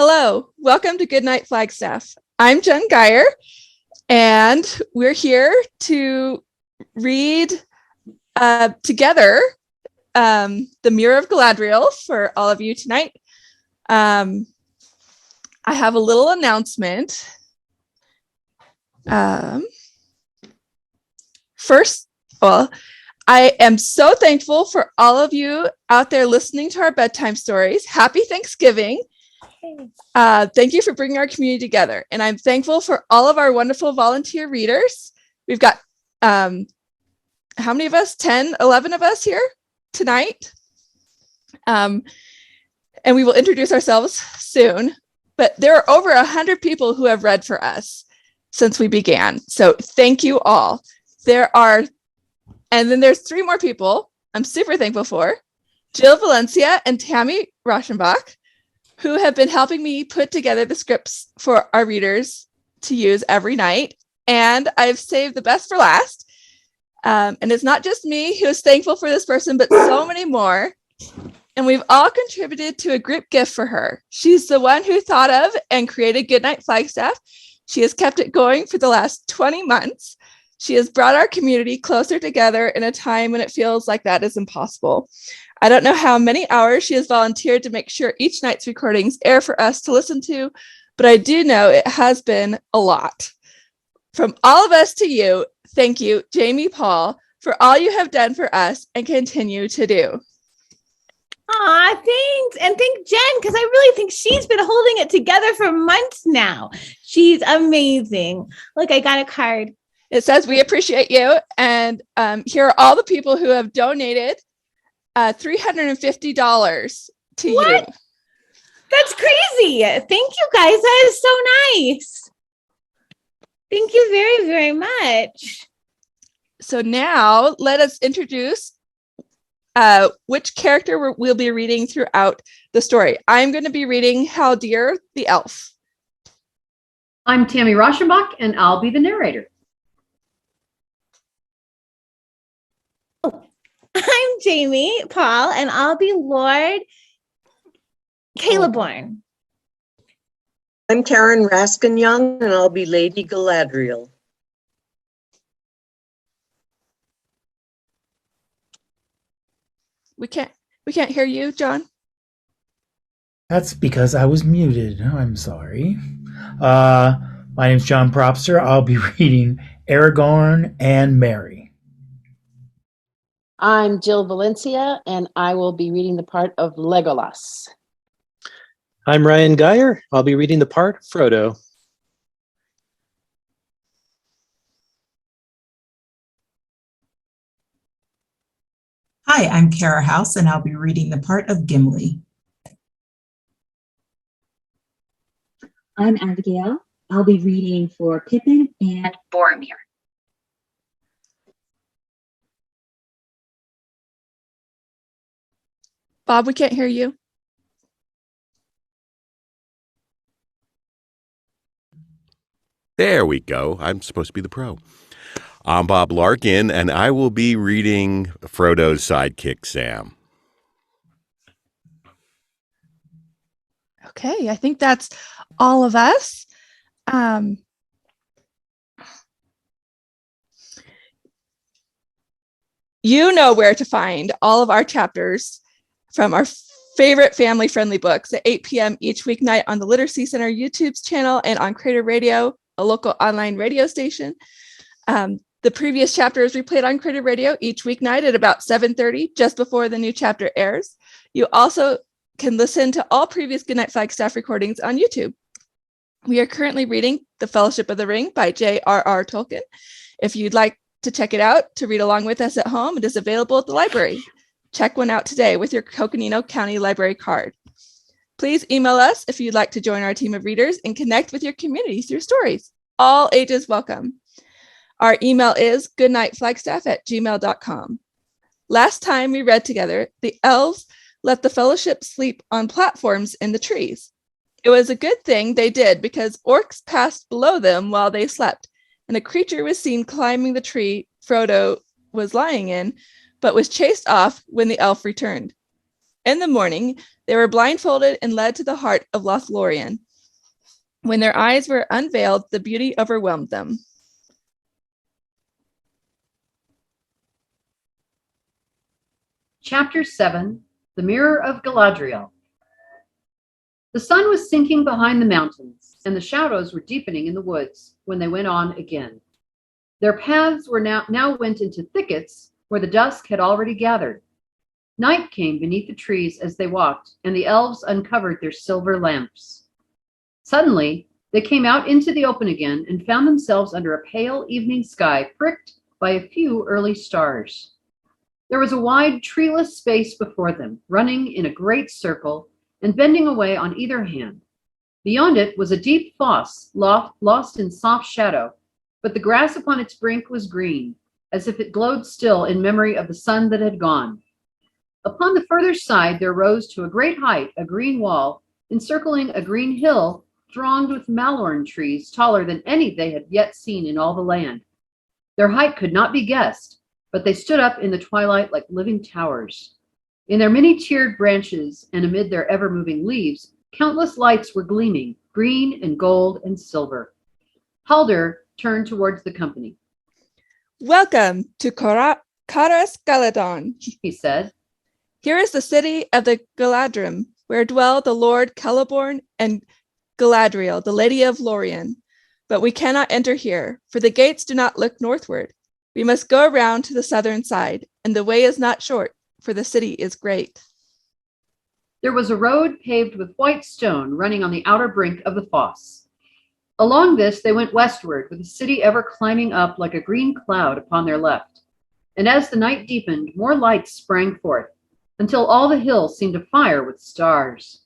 Hello, welcome to Goodnight Flagstaff. I'm Jen Geyer, and we're here to read together The Mirror of Galadriel for all of you tonight. I have a little announcement. First, well, I am so thankful for all of you out there listening to our bedtime stories. Happy Thanksgiving. Thank you for bringing our community together. And I'm thankful for all of our wonderful volunteer readers. We've got, how many of us? 10, 11 of us here tonight. And we will introduce ourselves soon. But there are over 100 people who have read for us since we began. So thank you all. And then there's 3 more people I'm super thankful for. Jill Valencia and Tammy Rauschenbach, who have been helping me put together the scripts for our readers to use every night. And I've saved the best for last. And it's not just me who is thankful for this person, but so many more. And we've all contributed to a group gift for her. She's the one who thought of and created Goodnight Flagstaff. She has kept it going for the last 20 months. She has brought our community closer together in a time when it feels like that is impossible. I don't know how many hours she has volunteered to make sure each night's recordings air for us to listen to, but I do know it has been a lot. From all of us to you, thank you, Jamie Paul, for all you have done for us and continue to do. Aw, thanks. And thank Jen, because I really think she's been holding it together for months now. She's amazing. Look, I got a card. It says, we appreciate you. And here are all the people who have donated $350 to you. That's crazy. Thank you guys. That is so nice. Thank you very, very much. So now let us introduce which character we'll be reading throughout the story. I'm going to be reading Haldir the elf. I'm Tammy Rauschenbach, and I'll be the narrator. I'm Jamie Paul, and I'll be Lord Celeborn. I'm Karen Raskin-Young, and I'll be Lady Galadriel. We can't hear you, John. That's because I was muted. I'm sorry. My name's John Propster. I'll be reading Aragorn and Merry. I'm Jill Valencia, and I will be reading the part of Legolas. I'm Ryan Geyer. I'll be reading the part Frodo. Hi, I'm Khara House, and I'll be reading the part of Gimli. I'm Abigail. I'll be reading for Pippin and Boromir. Bob, we can't hear you. There we go. I'm supposed to be the pro. I'm Bob Larkin, and I will be reading Frodo's sidekick, Sam. Okay, I think that's all of us. You know where to find all of our chapters from our favorite family-friendly books at 8 p.m. each weeknight on the Literacy Center YouTube's channel and on Creator Radio, a local online radio station. The previous chapter is replayed on Creator Radio each weeknight at about 7:30, just before the new chapter airs. You also can listen to all previous Goodnight Flagstaff recordings on YouTube. We are currently reading The Fellowship of the Ring by J.R.R. Tolkien. If you'd like to check it out to read along with us at home, it is available at the library. Check one out today with your Coconino County Library card. Please email us if you'd like to join our team of readers and connect with your community through stories. All ages welcome. Our email is goodnightflagstaff@gmail.com. Last time we read together, the elves let the fellowship sleep on platforms in the trees. It was a good thing they did because orcs passed below them while they slept, and a creature was seen climbing the tree Frodo was lying in, but was chased off when the elf returned. In the morning, they were blindfolded and led to the heart of Lothlorien. When their eyes were unveiled, the beauty overwhelmed them. Chapter 7, The Mirror of Galadriel. The sun was sinking behind the mountains, and the shadows were deepening in the woods when they went on again. Their paths were now went into thickets where the dusk had already gathered. Night came beneath the trees as they walked, and the elves uncovered their silver lamps. Suddenly, they came out into the open again and found themselves under a pale evening sky pricked by a few early stars. There was a wide, treeless space before them, running in a great circle and bending away on either hand. Beyond it was a deep fosse, lost in soft shadow, but the grass upon its brink was green, as if it glowed still in memory of the sun that had gone. Upon the further side there rose to a great height a green wall, encircling a green hill thronged with malorn trees taller than any they had yet seen in all the land. Their height could not be guessed, but they stood up in the twilight like living towers. In their many-tiered branches and amid their ever-moving leaves, countless lights were gleaming, green and gold and silver. Haldir turned towards the company. Welcome to Khara's Galadon, he said. Here is the city of the Galadrim, where dwell the Lord Celeborn and Galadriel, the Lady of Lorien. But we cannot enter here, for the gates do not look northward. We must go around to the southern side, and the way is not short, for the city is great. There was a road paved with white stone running on the outer brink of the fosse. Along this they went westward, with the city ever climbing up like a green cloud upon their left. And as the night deepened, more lights sprang forth, until all the hill seemed afire with stars.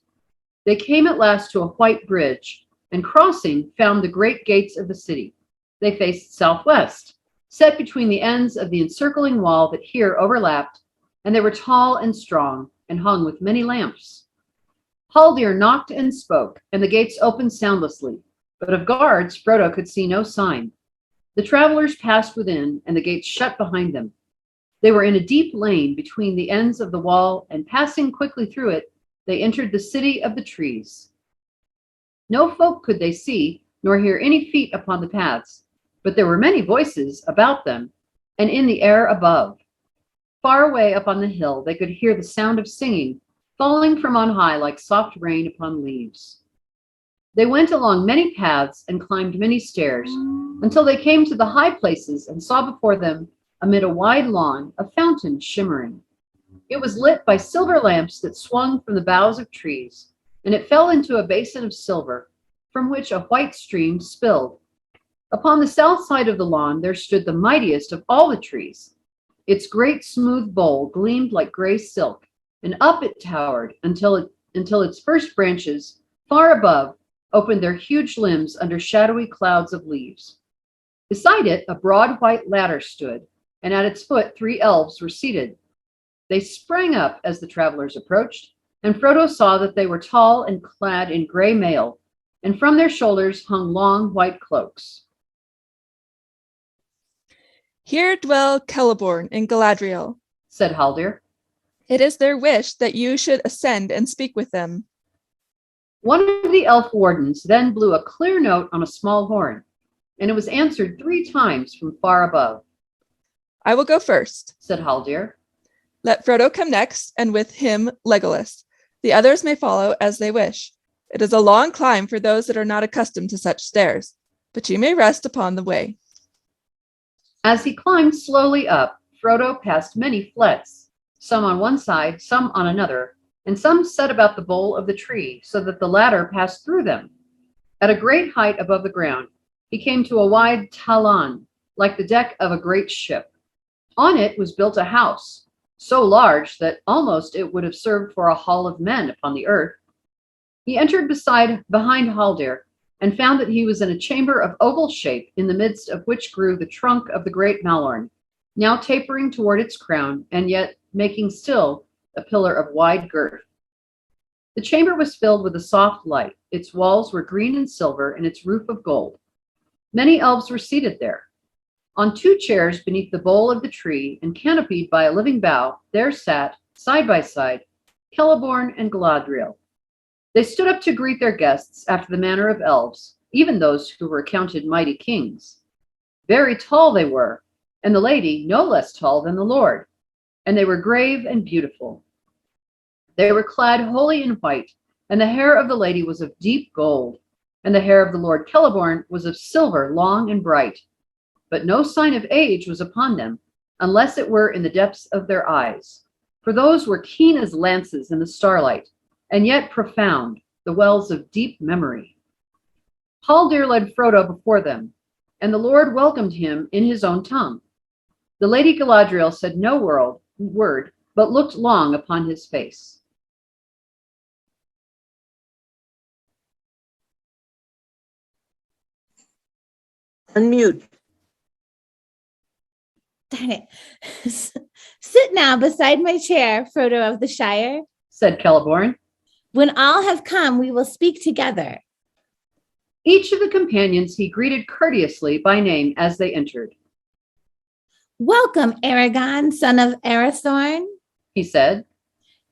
They came at last to a white bridge, and crossing, found the great gates of the city. They faced southwest, set between the ends of the encircling wall that here overlapped, and they were tall and strong, and hung with many lamps. Haldir knocked and spoke, and the gates opened soundlessly, but of guards Frodo could see no sign. The travelers passed within, and the gates shut behind them. They were in a deep lane between the ends of the wall, and passing quickly through it, they entered the city of the trees. No folk could they see, nor hear any feet upon the paths, but there were many voices about them, and in the air above. Far away up on the hill, they could hear the sound of singing, falling from on high like soft rain upon leaves. They went along many paths and climbed many stairs, until they came to the high places and saw before them, amid a wide lawn, a fountain shimmering. It was lit by silver lamps that swung from the boughs of trees, and it fell into a basin of silver, from which a white stream spilled. Upon the south side of the lawn there stood the mightiest of all the trees. Its great smooth bole gleamed like gray silk, and up it towered until its first branches, far above, opened their huge limbs under shadowy clouds of leaves. Beside it, a broad white ladder stood, and at its foot 3 elves were seated. They sprang up as the travelers approached, and Frodo saw that they were tall and clad in gray mail, and from their shoulders hung long white cloaks. Here dwell Celeborn and Galadriel, said Haldir. It is their wish that you should ascend and speak with them. One of the elf wardens then blew a clear note on a small horn, and it was answered 3 times from far above. I will go first, said Haldir. Let Frodo come next, and with him Legolas. The others may follow as they wish. It is a long climb for those that are not accustomed to such stairs, but you may rest upon the way. As he climbed slowly up, Frodo passed many flets, some on one side, some on another, and some set about the bole of the tree, so that the ladder passed through them. At a great height above the ground, he came to a wide talon, like the deck of a great ship. On it was built a house, so large that almost it would have served for a hall of men upon the earth. He entered behind Haldir, and found that he was in a chamber of oval shape, in the midst of which grew the trunk of the great Malorn, now tapering toward its crown, and yet making still a pillar of wide girth. The chamber was filled with a soft light. Its walls were green and silver, and its roof of gold. Many elves were seated there. On 2 chairs beneath the bole of the tree, and canopied by a living bough, there sat, side by side, Celeborn, and Galadriel. They stood up to greet their guests after the manner of elves, even those who were accounted mighty kings. Very tall they were, and the lady no less tall than the Lord, and they were grave and beautiful. They were clad wholly in white, and the hair of the lady was of deep gold, and the hair of the Lord Celeborn was of silver, long and bright. But no sign of age was upon them, unless it were in the depths of their eyes. For those were keen as lances in the starlight, and yet profound, the wells of deep memory. Haldir led Frodo before them, and the Lord welcomed him in his own tongue. The Lady Galadriel said no word, but looked long upon his face. Unmute. Darn it. Sit now beside my chair, Frodo of the Shire. Said Celeborn. When all have come, we will speak together. Each of the companions he greeted courteously by name as they entered. Welcome, Aragorn, son of Arathorn, he said.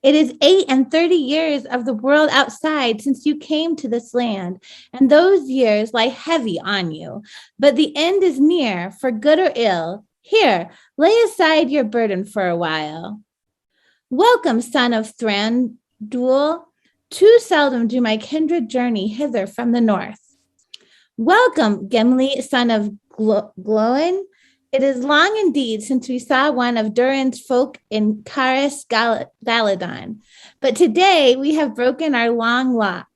It is 38 years of the world outside since you came to this land, and those years lie heavy on you. But the end is near, for good or ill. Here, lay aside your burden for a while. Welcome, son of Thranduil. Too seldom do my kindred journey hither from the north. Welcome, Gimli, son of Glóin. It is long indeed since we saw one of Durin's folk in Caris Galadon, but today we have broken our long lot.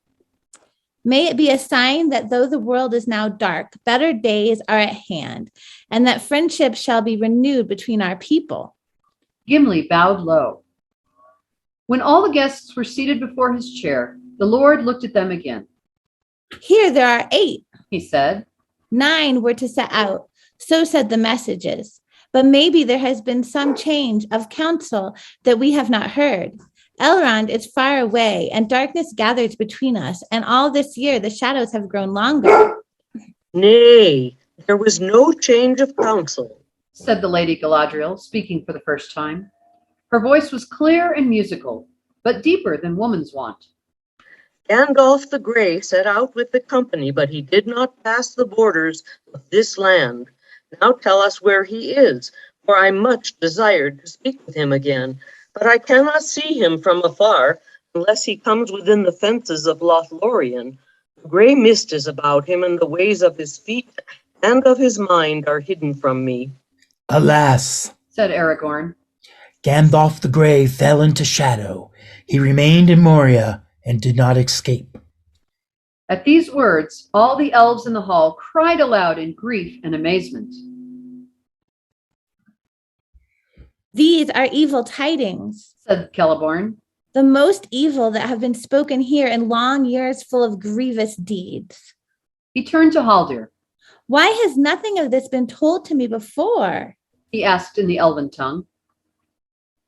May it be a sign that though the world is now dark, better days are at hand, and that friendship shall be renewed between our people. Gimli bowed low. When all the guests were seated before his chair, the Lord looked at them again. Here there are 8, he said. 9 were to set out. So said the messages, but maybe there has been some change of counsel that we have not heard. Elrond is far away, and darkness gathers between us, and all this year the shadows have grown longer. Nay, there was no change of counsel, said the Lady Galadriel, speaking for the first time. Her voice was clear and musical, but deeper than woman's wont. Gandalf the Grey set out with the company, but he did not pass the borders of this land. Now tell us where he is, for I much desired to speak with him again, but I cannot see him from afar unless he comes within the fences of Lothlorien. The grey mist is about him, and the ways of his feet and of his mind are hidden from me. Alas, said Aragorn. Gandalf the Grey fell into shadow. He remained in Moria and did not escape. At these words, all the elves in the hall cried aloud in grief and amazement. These are evil tidings, said Celeborn. The most evil that have been spoken here in long years full of grievous deeds. He turned to Haldir. Why has nothing of this been told to me before? He asked in the elven tongue.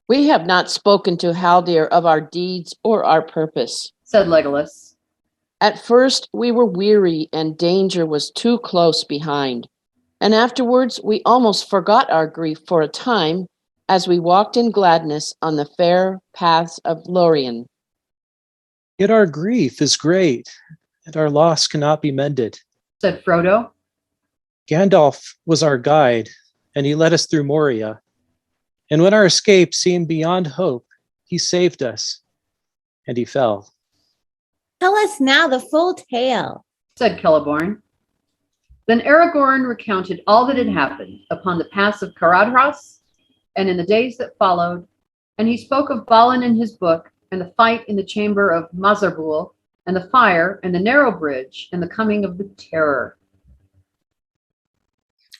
We have not spoken to Haldir of our deeds or our purpose, said Legolas. At first, we were weary and danger was too close behind. And afterwards, we almost forgot our grief for a time as we walked in gladness on the fair paths of Lorien. Yet our grief is great, and our loss cannot be mended, said Frodo. Gandalf was our guide, and he led us through Moria. And when our escape seemed beyond hope, he saved us, and he fell. Tell us now the full tale, said Celeborn. Then Aragorn recounted all that had happened upon the pass of Caradhras and in the days that followed, and he spoke of Balin in his book, and the fight in the chamber of Mazarbul, and the fire, and the narrow bridge, and the coming of the terror.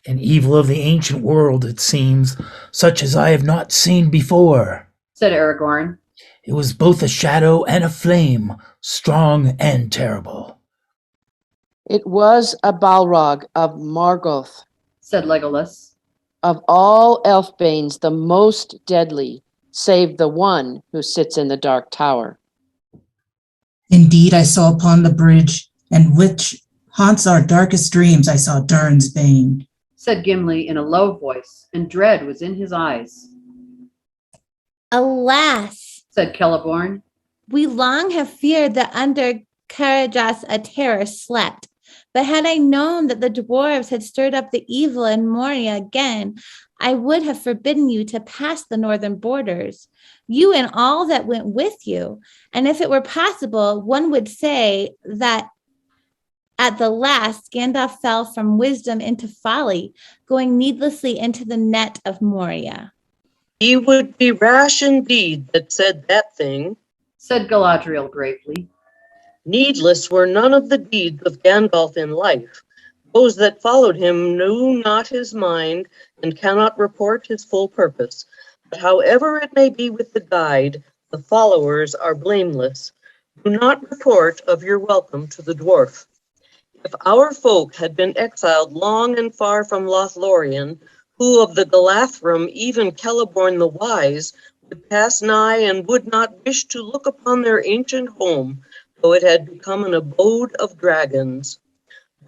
An evil of the ancient world, it seems, such as I have not seen before, said Aragorn. It was both a shadow and a flame, strong and terrible. It was a Balrog of Morgoth, said Legolas. Of all Elfbanes, the most deadly, save the one who sits in the dark tower. Indeed, I saw upon the bridge, and which haunts our darkest dreams, I saw Durin's bane, said Gimli in a low voice, and dread was in his eyes. Alas, said Celeborn. We long have feared that under Khara a terror slept. But had I known that the dwarves had stirred up the evil in Moria again, I would have forbidden you to pass the northern borders, you and all that went with you. And if it were possible, one would say that at the last, Gandalf fell from wisdom into folly, going needlessly into the net of Moria. He would be rash indeed that said that thing, said Galadriel gravely. Needless were none of the deeds of Gandalf in life. Those that followed him knew not his mind and cannot report his full purpose. But however it may be with the guide, the followers are blameless. Do not report of your welcome to the dwarf. If our folk had been exiled long and far from Lothlorien, who of the Galathrim, even Celeborn the Wise, would pass nigh and would not wish to look upon their ancient home, though it had become an abode of dragons.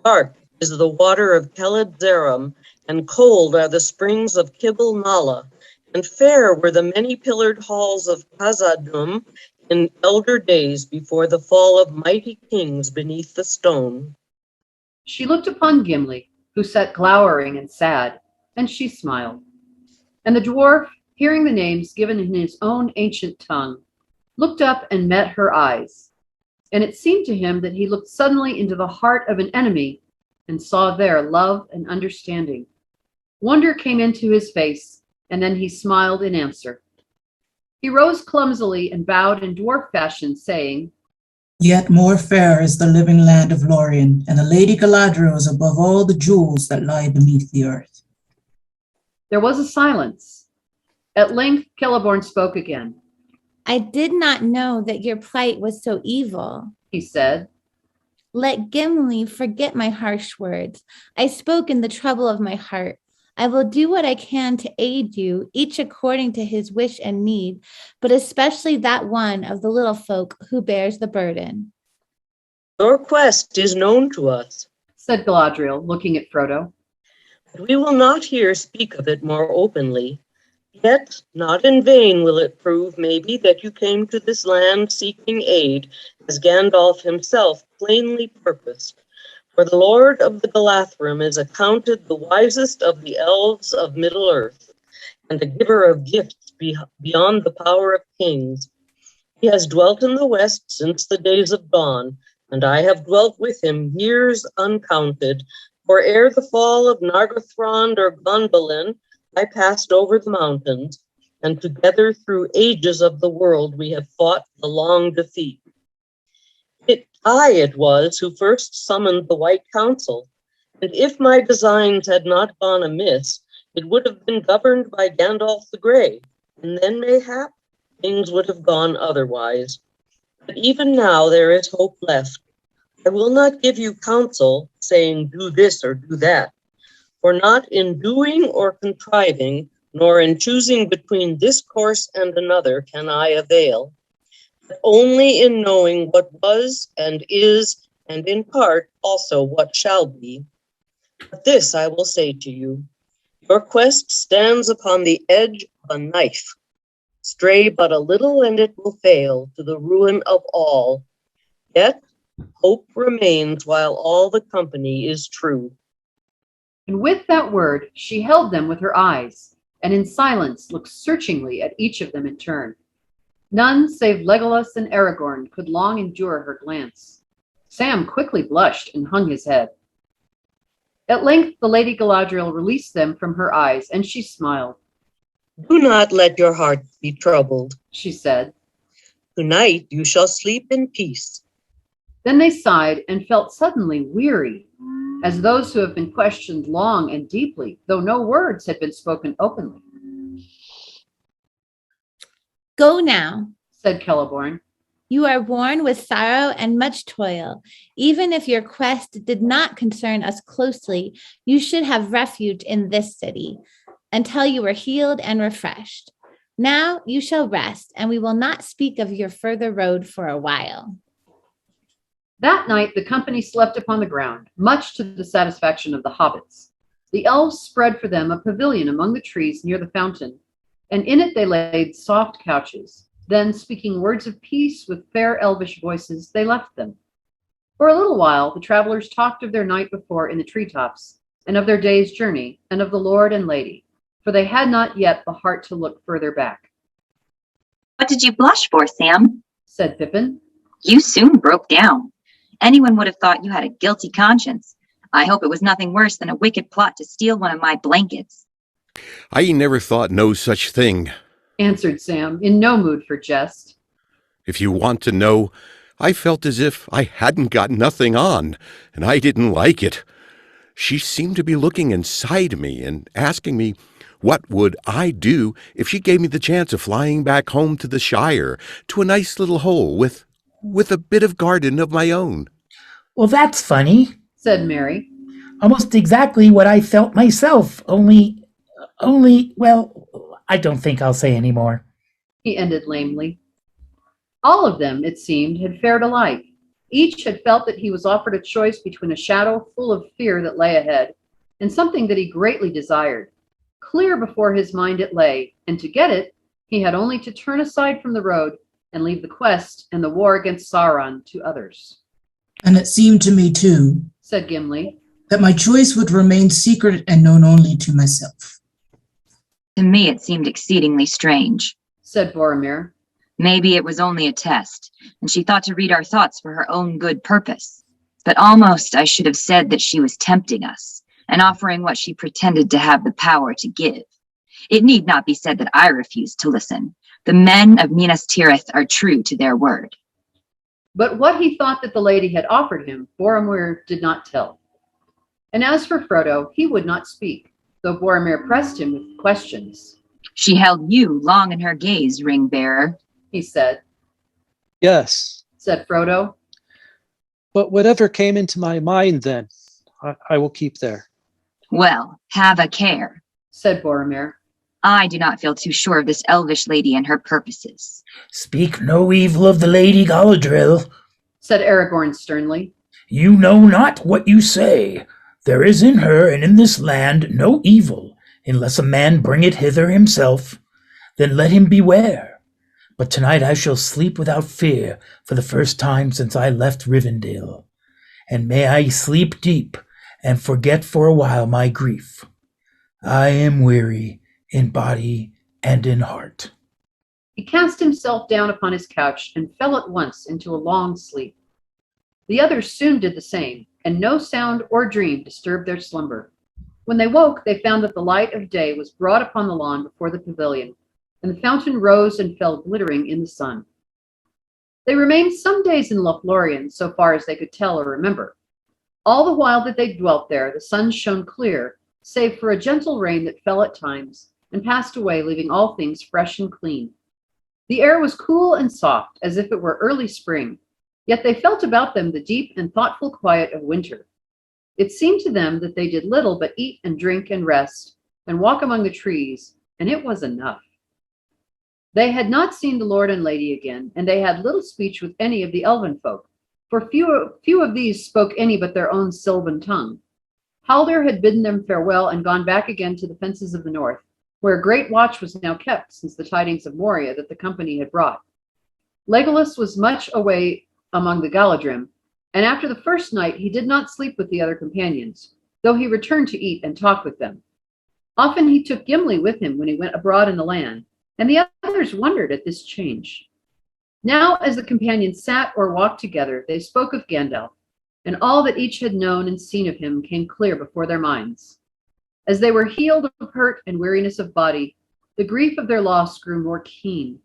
Dark is the water of Keled Zeram, and cold are the springs of Kibble Nala, and fair were the many-pillared halls of Khazad-dûm in elder days before the fall of mighty kings beneath the stone. She looked upon Gimli, who sat glowering and sad, and she smiled. And the dwarf, hearing the names given in his own ancient tongue, looked up and met her eyes. And it seemed to him that he looked suddenly into the heart of an enemy and saw there love and understanding. Wonder came into his face, and then he smiled in answer. He rose clumsily and bowed in dwarf fashion, saying, Yet more fair is the living land of Lorien, and the Lady Galadriel is above all the jewels that lie beneath the earth. There was a silence. At length, Celeborn spoke again. I did not know that your plight was so evil, he said. Let Gimli forget my harsh words. I spoke in the trouble of my heart. I will do what I can to aid you, each according to his wish and need, but especially that one of the little folk who bears the burden. Your quest is known to us, said Galadriel, looking at Frodo. But we will not here speak of it more openly. Yet not in vain will it prove, maybe, that you came to this land seeking aid, as Gandalf himself plainly purposed. For the Lord of the Galathrim is accounted the wisest of the elves of Middle-earth, and a giver of gifts beyond the power of kings. He has dwelt in the west since the days of dawn, and I have dwelt with him years uncounted, for ere the fall of Nargothrond or Gondolin, I passed over the mountains, and together through ages of the world we have fought the long defeat. It was who first summoned the White Council, and if my designs had not gone amiss, it would have been governed by Gandalf the Grey, and then mayhap things would have gone otherwise. But even now there is hope left. I will not give you counsel, saying do this or do that, for not in doing or contriving, nor in choosing between this course and another can I avail, but only in knowing what was and is, and in part also what shall be. But this I will say to you, your quest stands upon the edge of a knife. Stray but a little and it will fail, to the ruin of all. Yet hope remains while all the company is true. And with that word, she held them with her eyes, and in silence looked searchingly at each of them in turn. None save Legolas and Aragorn could long endure her glance. Sam quickly blushed and hung his head. At length the Lady Galadriel released them from her eyes, and she smiled. Do not let your heart be troubled, she said. Tonight you shall sleep in peace. Then they sighed and felt suddenly weary, as those who have been questioned long and deeply, though no words had been spoken openly. Go now, said Celeborn. You are worn with sorrow and much toil. Even if your quest did not concern us closely, you should have refuge in this city until you were healed and refreshed. Now you shall rest, and we will not speak of your further road for a while. That night the company slept upon the ground, much to the satisfaction of the hobbits. The elves spread for them a pavilion among the trees near the fountain, and in it they laid soft couches. Then, speaking words of peace with fair elvish voices, they left them. For a little while, the travelers talked of their night before in the treetops, and of their day's journey, and of the Lord and Lady, for they had not yet the heart to look further back. What did you blush for, Sam? Said Pippin. You soon broke down. Anyone would have thought you had a guilty conscience. I hope it was nothing worse than a wicked plot to steal one of my blankets. I never thought no such thing, answered Sam, in no mood for jest. If you want to know, I felt as if I hadn't got nothing on, and I didn't like it. She seemed to be looking inside me and asking me what would I do if she gave me the chance of flying back home to the Shire, to a nice little hole with a bit of garden of my own. Well, that's funny, said Mary. Almost exactly what I felt myself, only, well, I don't think I'll say any more. He ended lamely. All of them, it seemed, had fared alike. Each had felt that he was offered a choice between a shadow full of fear that lay ahead and something that he greatly desired. Clear before his mind it lay, and to get it, he had only to turn aside from the road and leave the quest and the war against Sauron to others. And it seemed to me, too, said Gimli, that my choice would remain secret and known only to myself. To me it seemed exceedingly strange, said Boromir. Maybe it was only a test, and she thought to read our thoughts for her own good purpose. But almost I should have said that she was tempting us, and offering what she pretended to have the power to give. It need not be said that I refused to listen. The men of Minas Tirith are true to their word. But what he thought that the lady had offered him, Boromir did not tell. And as for Frodo, he would not speak, though Boromir pressed him with questions. She held you long in her gaze, ring-bearer, he said. Yes, said Frodo. But whatever came into my mind then, I will keep there. Well, have a care, said Boromir. I do not feel too sure of this elvish lady and her purposes. Speak no evil of the Lady Galadriel, said Aragorn sternly. You know not what you say. There is in her and in this land no evil, unless a man bring it hither himself. Then let him beware. But tonight I shall sleep without fear for the first time since I left Rivendell. And may I sleep deep and forget for a while my grief. I am weary in body and in heart. He cast himself down upon his couch and fell at once into a long sleep. The others soon did the same, and no sound or dream disturbed their slumber. When they woke, they found that the light of day was brought upon the lawn before the pavilion, and the fountain rose and fell glittering in the sun. They remained some days in Lothlorien, so far as they could tell or remember. All the while that they dwelt there, the sun shone clear, save for a gentle rain that fell at times and passed away, leaving all things fresh and clean. The air was cool and soft, as if it were early spring, yet they felt about them the deep and thoughtful quiet of winter. It seemed to them that they did little but eat and drink and rest and walk among the trees, and it was enough. They had not seen the Lord and Lady again, and they had little speech with any of the elven folk, for few of these spoke any but their own sylvan tongue. Haldir had bidden them farewell and gone back again to the fences of the north, where a great watch was now kept since the tidings of Moria that the company had brought. Legolas was much away among the Galadrim, and after the first night he did not sleep with the other companions, though he returned to eat and talk with them. Often he took Gimli with him when he went abroad in the land, and the others wondered at this change. Now, as the companions sat or walked together, they spoke of Gandalf, and all that each had known and seen of him came clear before their minds. As they were healed of hurt and weariness of body, the grief of their loss grew more keen.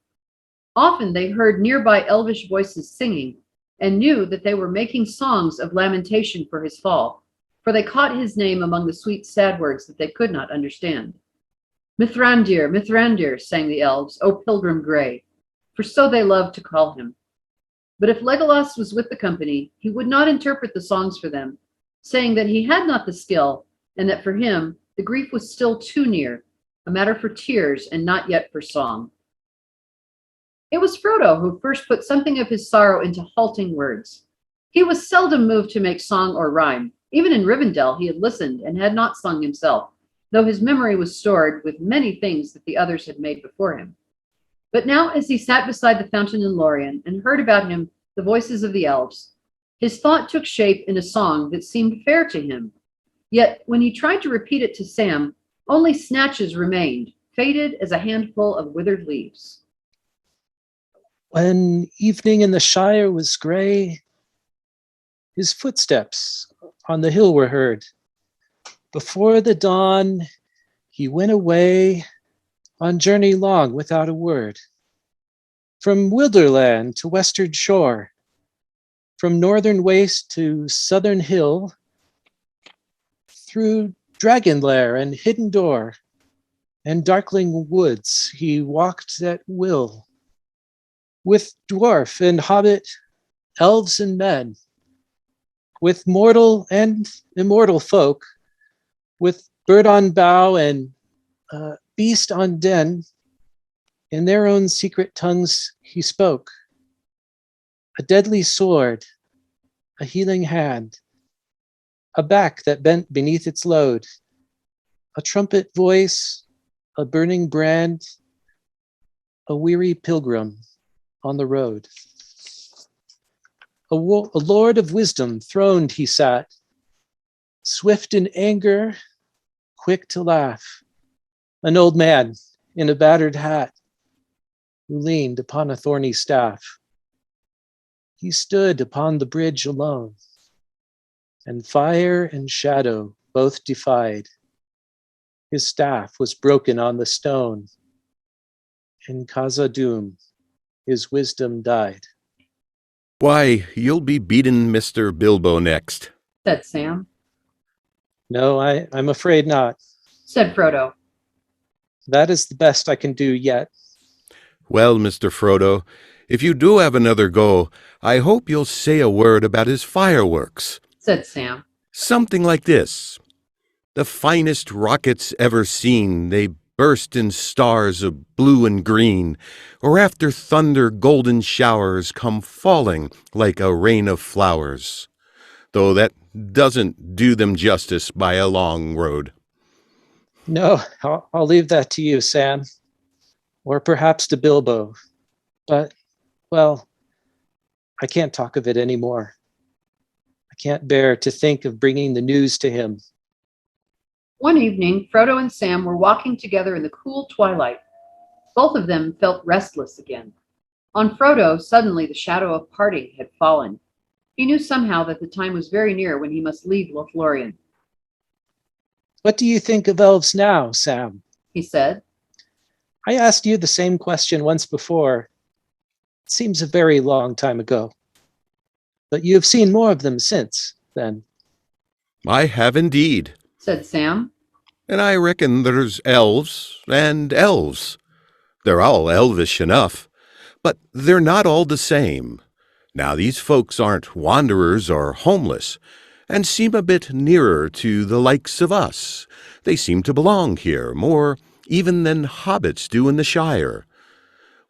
Often they heard nearby elvish voices singing, and knew that they were making songs of lamentation for his fall, for they caught his name among the sweet sad words that they could not understand. Mithrandir, Mithrandir, sang the elves, O pilgrim gray, for so they loved to call him. But if Legolas was with the company, he would not interpret the songs for them, saying that he had not the skill, and that for him the grief was still too near, a matter for tears and not yet for song. It was Frodo who first put something of his sorrow into halting words. He was seldom moved to make song or rhyme. Even in Rivendell he had listened and had not sung himself, though his memory was stored with many things that the others had made before him. But now, as he sat beside the fountain in Lorien and heard about him the voices of the elves, his thought took shape in a song that seemed fair to him. Yet, when he tried to repeat it to Sam, only snatches remained, faded as a handful of withered leaves. When evening in the Shire was gray, his footsteps on the hill were heard. Before the dawn, he went away on journey long without a word. From wilderland to western shore, from northern waste to southern hill, through dragon lair and hidden door, and darkling woods he walked at will. With dwarf and hobbit, elves and men, with mortal and immortal folk, with bird on bough and beast on den, in their own secret tongues he spoke. A deadly sword, a healing hand, a back that bent beneath its load, a trumpet voice, a burning brand, a weary pilgrim on the road. A lord of wisdom throned he sat, swift in anger, quick to laugh, an old man in a battered hat who leaned upon a thorny staff. He stood upon the bridge alone, and fire and shadow both defied. His staff was broken on the stone. In Khazad-dûm, his wisdom died. Why, you'll be beating Mr. Bilbo next, Said Sam. No, I'm afraid not. Said Frodo. That is the best I can do yet. Well, Mr. Frodo, if you do have another go, I hope you'll say a word about his fireworks. Said Sam. Something like this. The finest rockets ever seen, they burst in stars of blue and green, or after thunder golden showers come falling like a rain of flowers. Though that doesn't do them justice by a long road. No, I'll leave that to you, Sam. Or perhaps to Bilbo. But, well, I can't talk of it anymore. I can't bear to think of bringing the news to him. One evening, Frodo and Sam were walking together in the cool twilight. Both of them felt restless again. On Frodo, suddenly the shadow of parting had fallen. He knew somehow that the time was very near when he must leave Lothlorien. What do you think of elves now, Sam? He said. I asked you the same question once before. It seems a very long time ago. But you have seen more of them since then. I have indeed, Said Sam. and I reckon there's elves and elves. They're all elvish enough, but they're not all the same. Now these folks aren't wanderers or homeless, and seem a bit nearer to the likes of us. They seem to belong here, more even than hobbits do in the Shire.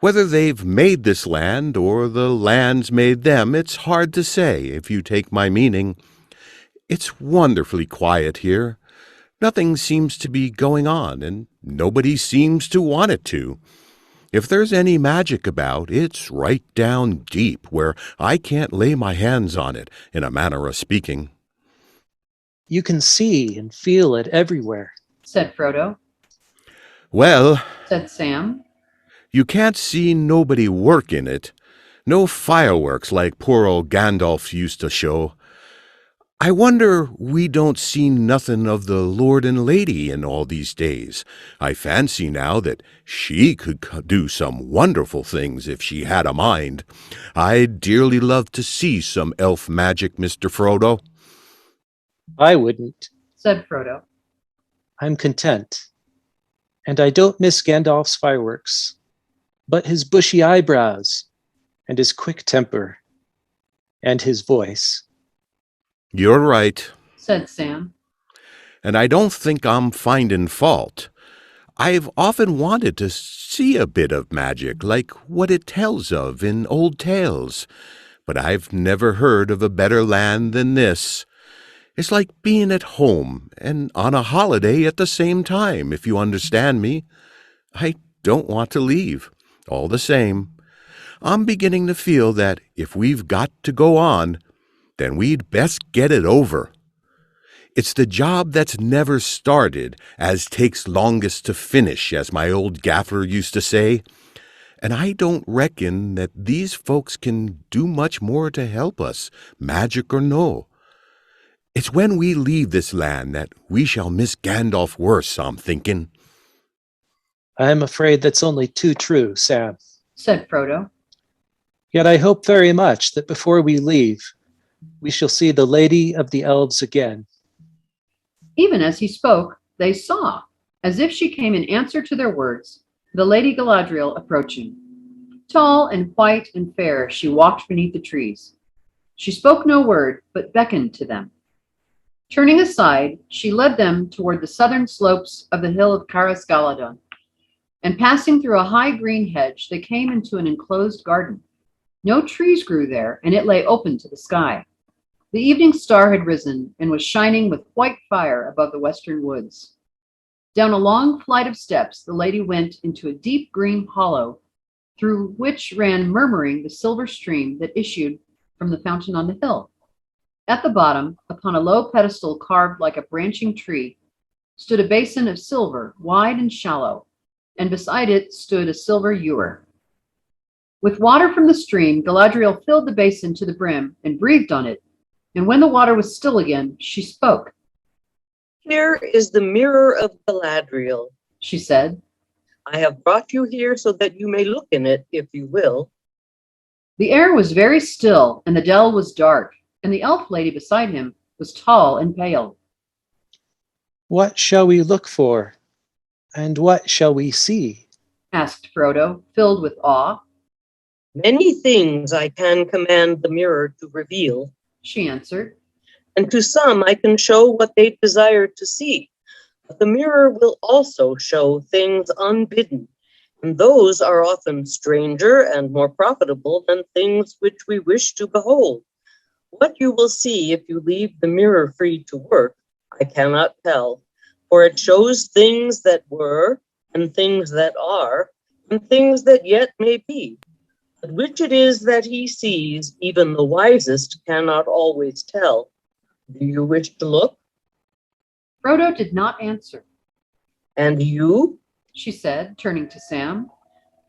Whether they've made this land or the land's made them, it's hard to say, if you take my meaning. It's wonderfully quiet here. Nothing seems to be going on, and nobody seems to want it to. If there's any magic about, it's right down deep, where I can't lay my hands on it, in a manner of speaking. You can see and feel it everywhere. Said Frodo. Well, Said Sam. you can't see nobody work in it. No fireworks like poor old Gandalf used to show. I wonder we don't see nothing of the Lord and Lady in all these days. I fancy now that she could do some wonderful things if she had a mind. I'd dearly love to see some elf magic, Mr. Frodo. I wouldn't. Said Frodo. I'm content. And I don't miss Gandalf's fireworks, but his bushy eyebrows, and his quick temper, and his voice. You're right, Said Sam. and I don't think I'm finding fault. I've often wanted to see a bit of magic, like what it tells of in old tales, but I've never heard of a better land than this. It's like being at home and on a holiday at the same time, if you understand me. I don't want to leave. All the same, I'm beginning to feel that if we've got to go on, then we'd best get it over. It's the job that's never started as takes longest to finish, as my old gaffer used to say, and I don't reckon that these folks can do much more to help us, magic or no. It's when we leave this land that we shall miss Gandalf worse, I'm thinking. I'm afraid that's only too true, Sam. Said Frodo. Yet I hope very much that before we leave, we shall see the Lady of the Elves again. Even as he spoke, they saw, as if she came in answer to their words, the Lady Galadriel approaching. Tall and white and fair, she walked beneath the trees. She spoke no word, but beckoned to them. Turning aside, she led them toward the southern slopes of the hill of Khara, and passing through a high green hedge, they came into an enclosed garden. No trees grew there, and it lay open to the sky. The evening star had risen and was shining with white fire above the western woods. Down a long flight of steps, the lady went into a deep green hollow, through which ran murmuring the silver stream that issued from the fountain on the hill. At the bottom, upon a low pedestal carved like a branching tree, stood a basin of silver, wide and shallow, and beside it stood a silver ewer. With water from the stream, Galadriel filled the basin to the brim and breathed on it, and when the water was still again, she spoke. Here is the mirror of Galadriel, She said. I have brought you here so that you may look in it, if you will. The air was very still, and the dell was dark, and the elf lady beside him was tall and pale. What shall we look for? And what shall we see? Asked Frodo, filled with awe. Many things I can command the mirror to reveal, She answered. and to some I can show what they desire to see. But the mirror will also show things unbidden, and those are often stranger and more profitable than things which we wish to behold. What you will see if you leave the mirror free to work, I cannot tell, for it shows things that were, and things that are, and things that yet may be. But which it is that he sees, even the wisest cannot always tell. Do you wish to look? Frodo did not answer. And you? She said, turning to Sam.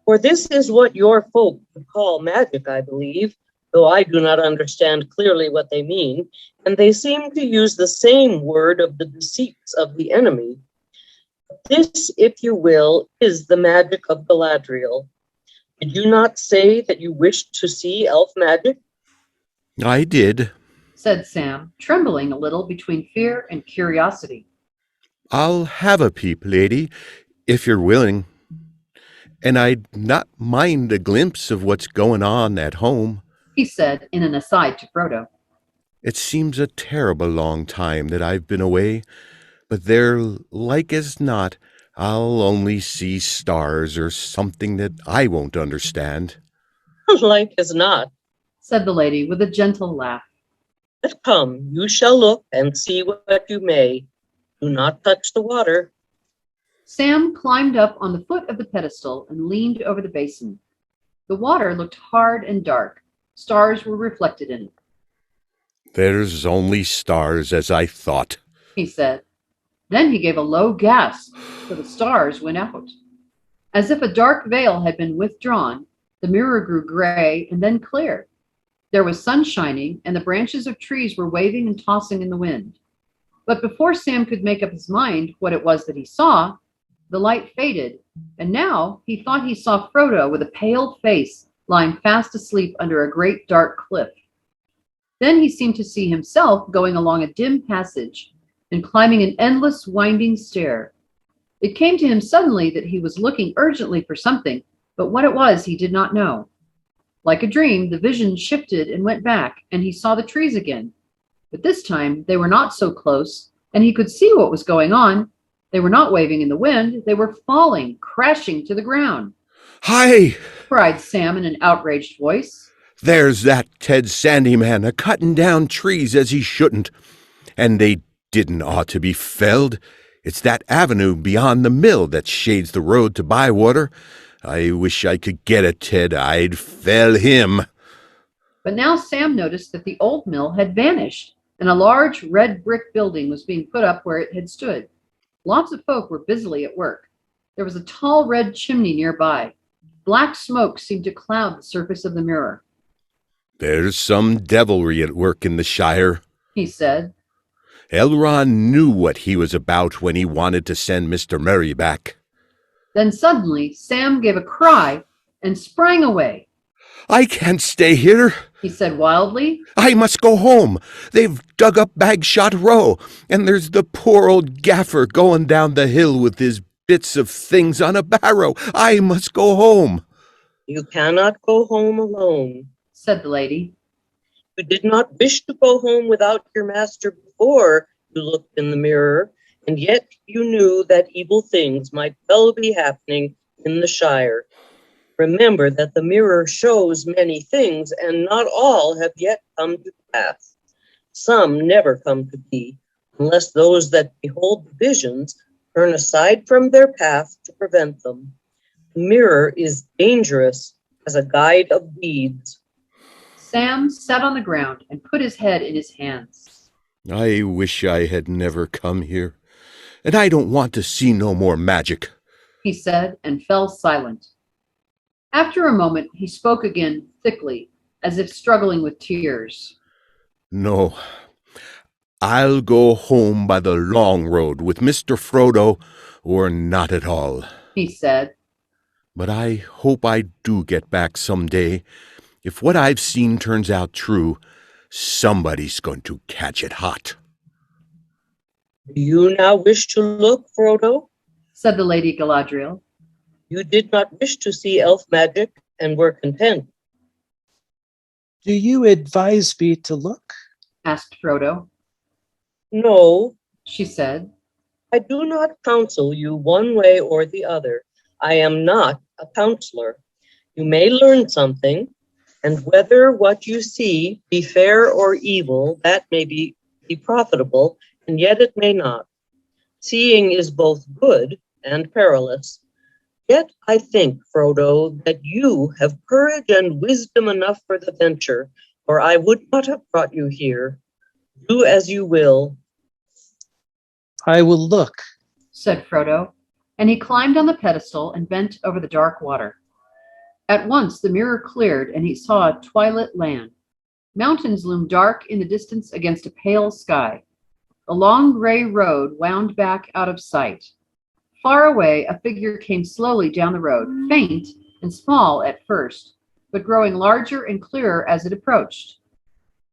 For this is what your folk would call magic, I believe, though I do not understand clearly what they mean, and they seem to use the same word of the deceits of the enemy. This, if you will, is the magic of Galadriel. Did you not say that you wished to see elf magic? I did. Said Sam, trembling a little between fear and curiosity. I'll have a peep, lady, if you're willing. And I'd not mind a glimpse of what's going on at home. He said in an aside to Frodo. It seems a terrible long time that I've been away, but there, like as not, I'll only see stars or something that I won't understand. Like as not, Said the lady with a gentle laugh. But come, you shall look and see what you may. Do not touch the water. Sam climbed up on the foot of the pedestal and leaned over the basin. The water looked hard and dark. Stars were reflected in it. There's only stars, as I thought, He said. Then he gave a low gasp, for the stars went out. As if a dark veil had been withdrawn, the mirror grew gray and then clear. There was sun shining, and the branches of trees were waving and tossing in the wind. But before Sam could make up his mind what it was that he saw, the light faded, and now he thought he saw Frodo with a pale face lying fast asleep under a great dark cliff. Then he seemed to see himself going along a dim passage and climbing an endless winding stair. It came to him suddenly that he was looking urgently for something, but what it was he did not know. Like a dream, the vision shifted and went back, and he saw the trees again. But this time they were not so close, and he could see what was going on. They were not waving in the wind, they were falling, crashing to the ground. "Hi! Cried Sam in an outraged voice. There's that Ted Sandyman a-cutting down trees as he shouldn't. And they didn't ought to be felled. It's that avenue beyond the mill that shades the road to Bywater. I wish I could get it, Ted. I'd fell him. But now Sam noticed that the old mill had vanished, and a large red brick building was being put up where it had stood. Lots of folk were busily at work. There was a tall red chimney nearby. Black smoke seemed to cloud the surface of the mirror. There's some devilry at work in the Shire, he said. Elrond knew what he was about when he wanted to send Mr. Murray back. Then suddenly Sam gave a cry and sprang away. I can't stay here, he said wildly. I must go home. They've dug up Bagshot Row, and there's the poor old gaffer going down the hill with his bits of things on a barrow. I must go home. You cannot go home alone, said the lady. You did not wish to go home without your master before you looked in the mirror, and yet you knew that evil things might well be happening in the Shire. Remember that the mirror shows many things, and not all have yet come to pass. Some never come to be, unless those that behold the visions turn aside from their path to prevent them. The mirror is dangerous as a guide of deeds. Sam sat on the ground and put his head in his hands. I wish I had never come here, and I don't want to see no more magic, he said, and fell silent. After a moment, he spoke again thickly, as if struggling with tears. No, I'll go home by the long road with Mr. Frodo, or not at all, he said. But I hope I do get back some day. If what I've seen turns out true, somebody's going to catch it hot. Do you now wish to look, Frodo? said the Lady Galadriel. You did not wish to see elf magic and were content. Do you advise me to look? asked Frodo. No, she said. I do not counsel you one way or the other. I am not a counselor. You may learn something, and whether what you see be fair or evil, that may be profitable, and yet it may not. Seeing is both good and perilous. Yet I think, Frodo, that you have courage and wisdom enough for the venture, or I would not have brought you here. Do as you will. I will look, said Frodo, and he climbed on the pedestal and bent over the dark water. At once the mirror cleared, and he saw a twilit land. Mountains loomed dark in the distance against a pale sky. A long gray road wound back out of sight. Far away, a figure came slowly down the road, faint and small at first, but growing larger and clearer as it approached.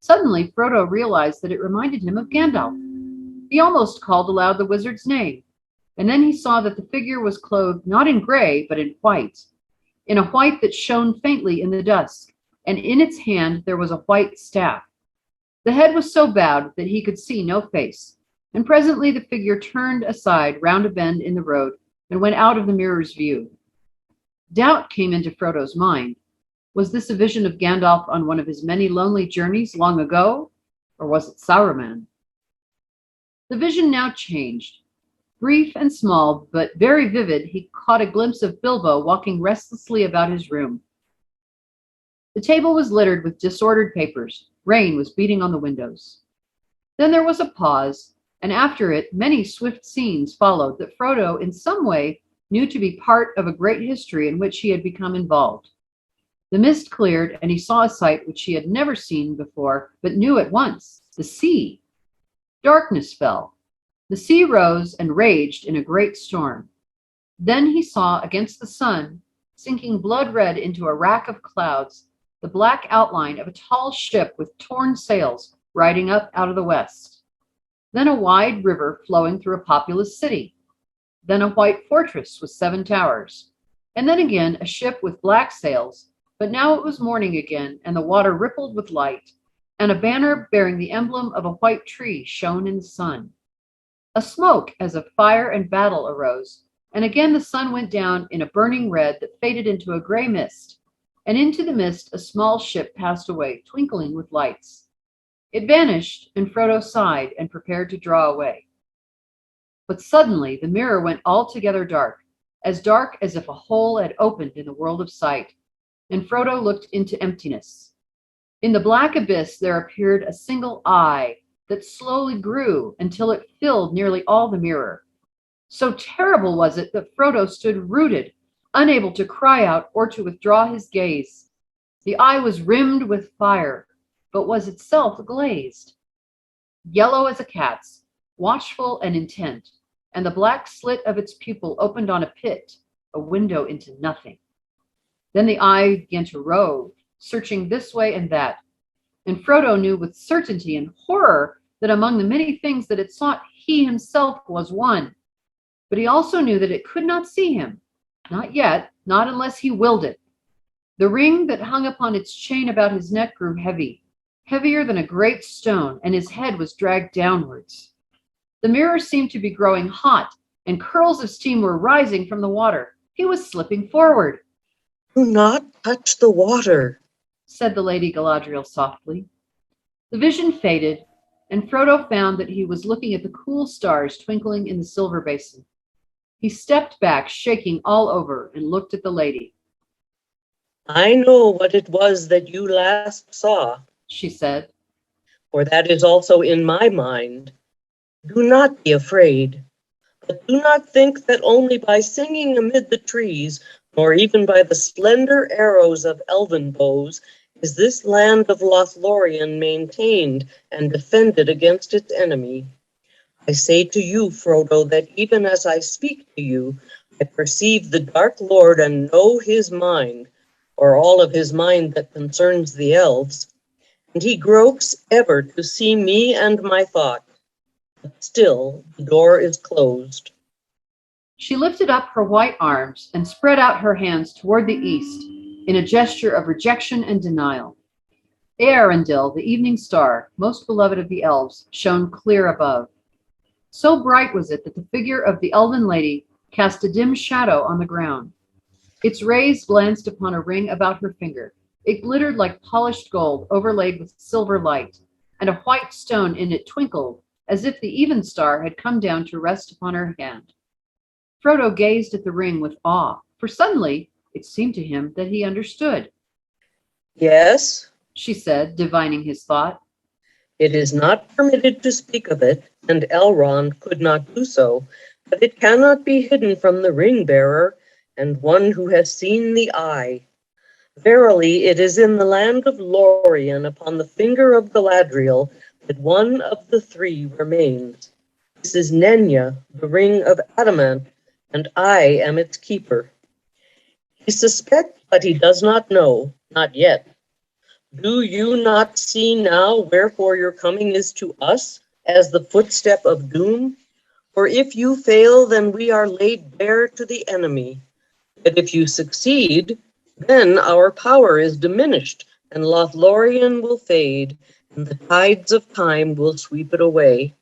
Suddenly, Frodo realized that it reminded him of Gandalf. He almost called aloud the wizard's name, and then he saw that the figure was clothed not in gray, but in a white that shone faintly in the dusk, and in its hand there was a white staff. The head was so bowed that he could see no face, and presently the figure turned aside round a bend in the road and went out of the mirror's view. Doubt came into Frodo's mind. Was this a vision of Gandalf on one of his many lonely journeys long ago, or was it Saruman? The vision now changed. Brief and small, but very vivid, he caught a glimpse of Bilbo walking restlessly about his room. The table was littered with disordered papers. Rain was beating on the windows. Then there was a pause, and after it, many swift scenes followed that Frodo, in some way, knew to be part of a great history in which he had become involved. The mist cleared, and he saw a sight which he had never seen before, but knew at once: the sea. Darkness fell. The sea rose and raged in a great storm. Then he saw against the sun, sinking blood red into a rack of clouds, the black outline of a tall ship with torn sails riding up out of the west. Then a wide river flowing through a populous city. Then a white fortress with 7 towers. And then again a ship with black sails, but now it was morning again, and the water rippled with light, and a banner bearing the emblem of a white tree shone in the sun. A smoke as of fire and battle arose, and again the sun went down in a burning red that faded into a gray mist, and into the mist a small ship passed away, twinkling with lights. It vanished, and Frodo sighed and prepared to draw away. But suddenly the mirror went altogether dark, as dark as if a hole had opened in the world of sight, and Frodo looked into emptiness. In the black abyss there appeared a single eye that slowly grew until it filled nearly all the mirror. So terrible was it that Frodo stood rooted, unable to cry out or to withdraw his gaze. The eye was rimmed with fire, but was itself glazed. Yellow as a cat's, watchful and intent, and the black slit of its pupil opened on a pit, a window into nothing. Then the eye began to rove, searching this way and that, and Frodo knew with certainty and horror that among the many things that it sought, he himself was one. But he also knew that it could not see him, not yet, not unless he willed it. The ring that hung upon its chain about his neck grew heavy, heavier than a great stone, and his head was dragged downwards. The mirror seemed to be growing hot, and curls of steam were rising from the water. He was slipping forward. "Do not touch the water," said the Lady Galadriel softly. The vision faded, and Frodo found that he was looking at the cool stars twinkling in the silver basin. He stepped back, shaking all over, and looked at the lady. "I know what it was that you last saw," she said, "for that is also in my mind. Do not be afraid, but do not think that only by singing amid the trees, nor even by the slender arrows of elven bows, is this land of Lothlorien maintained and defended against its enemy. I say to you, Frodo, that even as I speak to you, I perceive the Dark Lord and know his mind, or all of his mind that concerns the elves, and he gropes ever to see me and my thought. But still, the door is closed." She lifted up her white arms and spread out her hands toward the east in a gesture of rejection and denial. Eärendil, the evening star, most beloved of the elves, shone clear above. So bright was it that the figure of the elven lady cast a dim shadow on the ground. Its rays glanced upon a ring about her finger. It glittered like polished gold overlaid with silver light, and a white stone in it twinkled as if the even star had come down to rest upon her hand. Frodo gazed at the ring with awe, for suddenly it seemed to him that he understood. "Yes," she said, divining his thought. "It is not permitted to speak of it, and Elrond could not do so, but it cannot be hidden from the ring-bearer and one who has seen the eye. Verily, it is in the land of Lorien, upon the finger of Galadriel, that one of the three remains. This is Nenya, the ring of adamant, and I am its keeper. He suspects, but he does not know, not yet. Do you not see now wherefore your coming is to us as the footstep of doom? For if you fail, then we are laid bare to the enemy. But if you succeed, then our power is diminished, and Lothlorien will fade, and the tides of time will sweep it away.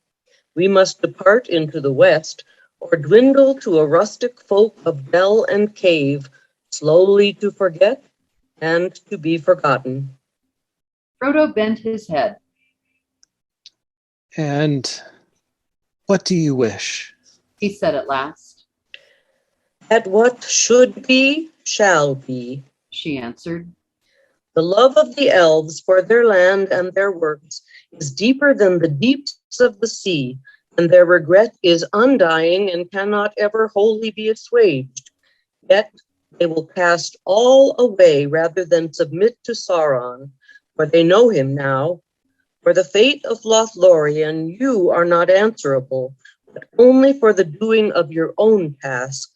We must depart into the west, or dwindle to a rustic folk of dell and cave, slowly to forget and to be forgotten." Frodo bent his head. "And what do you wish?" he said at last. "That what should be, shall be," she answered. "The love of the elves for their land and their works is deeper than the deeps of the sea, and their regret is undying and cannot ever wholly be assuaged. Yet they will cast all away rather than submit to Sauron, for they know him now. For the fate of Lothlorien you are not answerable, but only for the doing of your own task.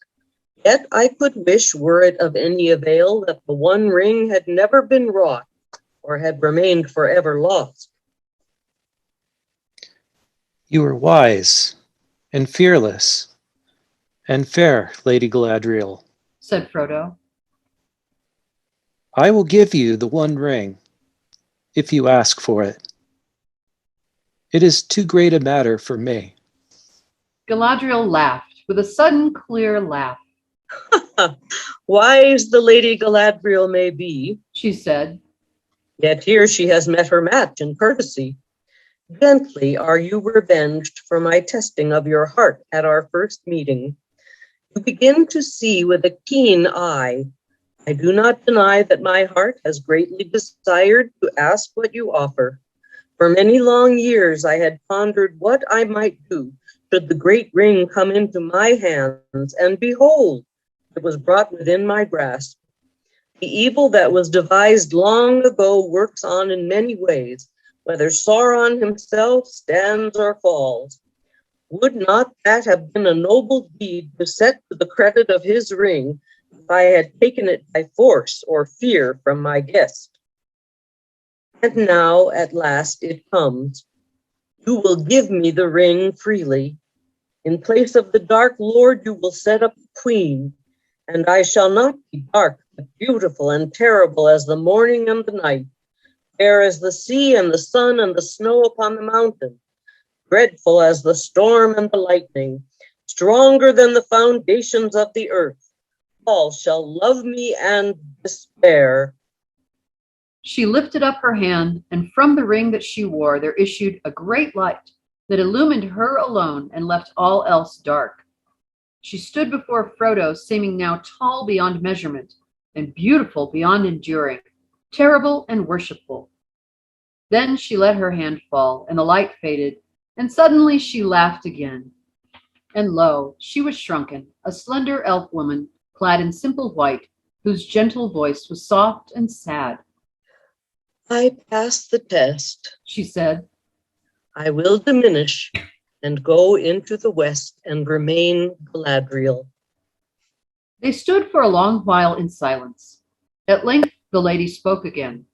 Yet I could wish, were it of any avail, that the One Ring had never been wrought, or had remained forever lost." "You are wise and fearless and fair, Lady Galadriel," said Frodo. "I will give you the One Ring, if you ask for it. It is too great a matter for me." Galadriel laughed with a sudden clear laugh. "Wise the Lady Galadriel may be," she said, "yet here she has met her match in courtesy. Gently are you revenged for my testing of your heart at our first meeting. You begin to see with a keen eye. I do not deny that my heart has greatly desired to ask what you offer. For many long years I had pondered what I might do should the great ring come into my hands, and behold, it was brought within my grasp. The evil that was devised long ago works on in many ways, whether Sauron himself stands or falls. Would not that have been a noble deed to set to the credit of his ring if I had taken it by force or fear from my guest? And now, at last, it comes. You will give me the ring freely. In place of the dark lord, you will set up the queen, and I shall not be dark, but beautiful and terrible as the morning and the night, fair as the sea and the sun and the snow upon the mountain, dreadful as the storm and the lightning, stronger than the foundations of the earth. All shall love me and despair. She lifted up her hand, and from the ring that she wore there issued a great light that illumined her alone and left all else dark. She stood before Frodo, seeming now tall beyond measurement and beautiful beyond enduring, terrible and worshipful. Then she let her hand fall, and the light faded, and suddenly she laughed again. And lo, she was shrunken, a slender elf woman, clad in simple white, whose gentle voice was soft and sad. I passed the test, she said. I will diminish and go into the west and remain Galadriel. They stood for a long while in silence. At length the lady spoke again.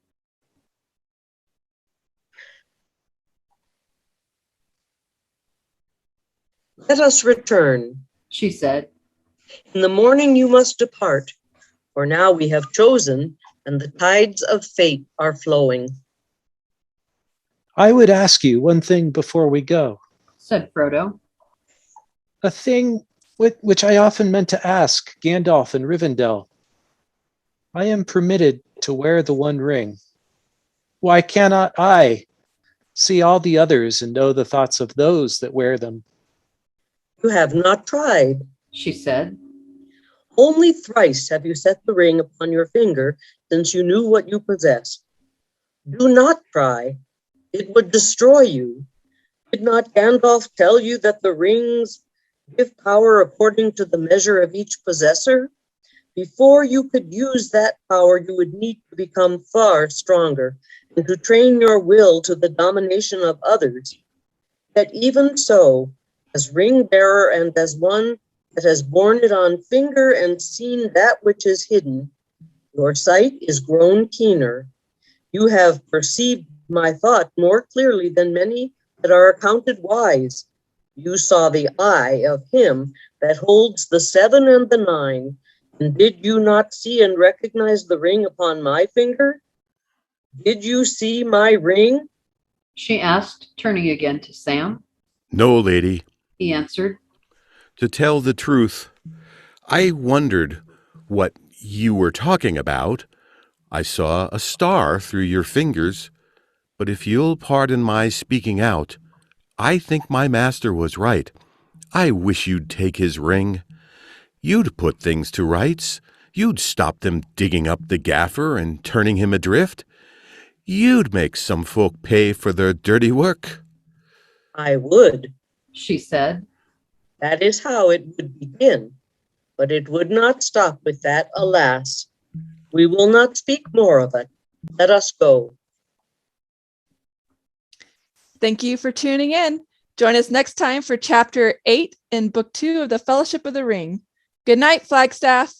Let us return, she said. In the morning you must depart, for now we have chosen, and the tides of fate are flowing. I would ask you one thing before we go, said Frodo. A thing which I often meant to ask Gandalf and Rivendell. I am permitted to wear the One Ring. Why cannot I see all the others and know the thoughts of those that wear them? You have not tried, she said. Only thrice have you set the ring upon your finger since you knew what you possessed. Do not try. It would destroy you. Did not Gandalf tell you that the rings give power according to the measure of each possessor? Before you could use that power, you would need to become far stronger and to train your will to the domination of others. Yet even so, as ring bearer and as one that has borne it on finger and seen that which is hidden, your sight is grown keener. You have perceived my thought more clearly than many that are accounted wise. You saw the eye of him that holds the 7 and the 9, and did you not see and recognize the ring upon my finger? Did you see my ring? She asked, turning again to Sam. No, lady, he answered. To tell the truth, I wondered what you were talking about. I saw a star through your fingers, but if you'll pardon my speaking out, I think my master was right. I wish you'd take his ring. You'd put things to rights. You'd stop them digging up the gaffer and turning him adrift. You'd make some folk pay for their dirty work. I would, she said. That is how it would begin, but it would not stop with that, alas. We will not speak more of it. Let us go. Thank you for tuning in. Join us next time for Chapter 8 in Book 2 of the Fellowship of the Ring. Good night, Flagstaff.